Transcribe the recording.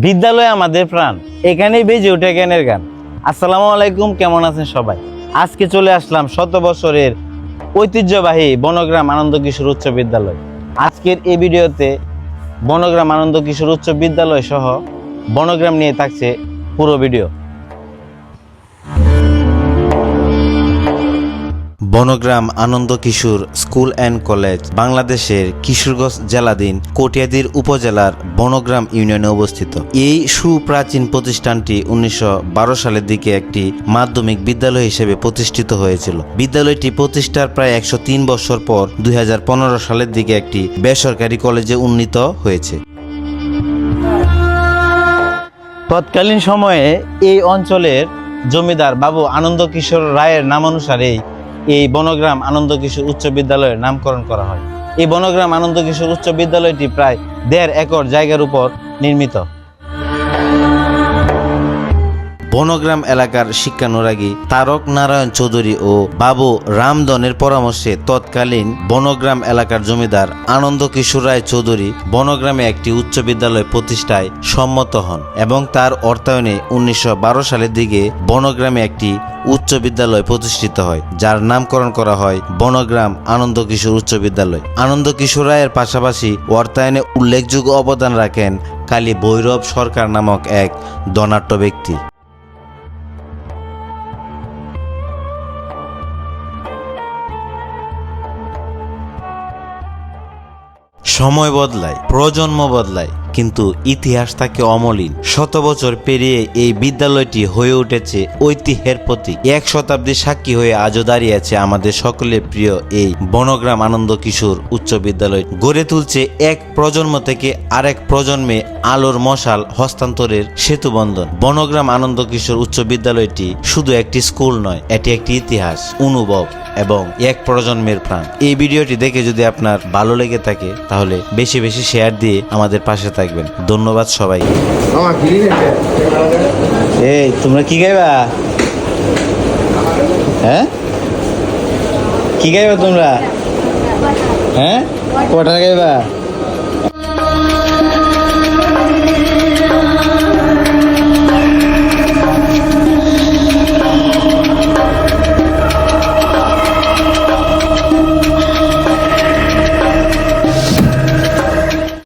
বিদ্যালয় আমাদের প্রাণ, এখানেই বেজে ওঠে জ্ঞানের গান। আসসালামু আলাইকুম, কেমন আছেন সবাই? আজকে চলে আসলাম শত বছরের ঐতিহ্যবাহী বনগ্রাম আনন্দ কিশোর উচ্চ বিদ্যালয়। আজকের এই ভিডিওতে বনগ্রাম আনন্দ কিশোর উচ্চ বিদ্যালয় সহ বনগ্রাম নিয়ে থাকছে পুরো video. Banagram Ananda Kishore school and college বাংলাদেশের কিশোরগঞ্জ জেলাধীন কটিয়াদীর উপজেলার বনগ্রাম ইউনিয়নে অবস্থিত। এই সুপ্রাচীন প্রতিষ্ঠানটি 1912 সালের দিকে একটি মাধ্যমিক বিদ্যালয় হিসেবে প্রতিষ্ঠিত হয়েছিল। বিদ্যালয়টি প্রতিষ্ঠার প্রায় 103 বছর পর 2015 সালের দিকে একটি বেসরকারি কলেজে উন্নীত হয়েছে। তৎকালীন সময়ে এই অঞ্চলের জমিদার বাবু আনন্দ কিশোর রায়ের নামানুসারেই এই বনগ্রাম আনন্দ কিশোর উচ্চ বিদ্যালয়ের নামকরণ করা হয়। এই বনগ্রাম আনন্দ কিশোর উচ্চ বিদ্যালয়টি প্রায় 1.5 একর জায়গার উপর নির্মিত। বনগ্রাম এলাকার শিক্ষানুরাগী তারক নারায়ণ চৌধুরী ও বাবু রামদনের পরামর্শে তৎকালীন বনগ্রাম এলাকার জমিদার আনন্দ কিশোর রায় চৌধুরী বনগ্রামে একটি উচ্চ বিদ্যালয় প্রতিষ্ঠায় সম্মত হন এবং তার অর্থায়নে 1912 সালের দিকে বনগ্রামে একটি উচ্চ বিদ্যালয় প্রতিষ্ঠিত হয়, যার নামকরণ করা হয় বনগ্রাম আনন্দ কিশোর উচ্চ বিদ্যালয়। আনন্দ কিশোর রায়ের পাশাপাশি অর্থায়নে উল্লেখযোগ্য অবদান রাখেন কালী ভৈরব সরকার নামক এক ধনাঢ্য ব্যক্তি। সময় বদলায়, প্রজন্ম বদলায়, কিন্তু ইতিহাস থাকে অমলিন। শত বছর পেরিয়ে এই বিদ্যালয়টি হয়ে উঠেছে ঐতিহ্যের প্রতীক। 1 শতাব্দীর সাক্ষী হয়ে আজও দাঁড়িয়ে আছে আমাদের সকলের প্রিয় এই বনগ্রাম আনন্দ কিশোর উচ্চ বিদ্যালয়। গড়ে তুলছে এক প্রজন্ম থেকে আরেক প্রজন্মে আলোর মশাল হস্তান্তরের সেতুবন্ধন। বনগ্রাম আনন্দ কিশোর উচ্চ বিদ্যালয়টি শুধু একটি স্কুল নয়, এটি একটি ইতিহাস, অনুভব এবং এক প্রজন্মের প্রাণ। এই ভিডিওটি দেখে যদি আপনার ভালো লেগে থাকে তাহলে বেশি বেশি শেয়ার দিয়ে আমাদের পাশে থাকবেন। ধন্যবাদ সবাই। এই তোমরা কি গাইবা? হ্যাঁ, কি গাইবা তোমরা? হ্যাঁ, কটা গাইবা?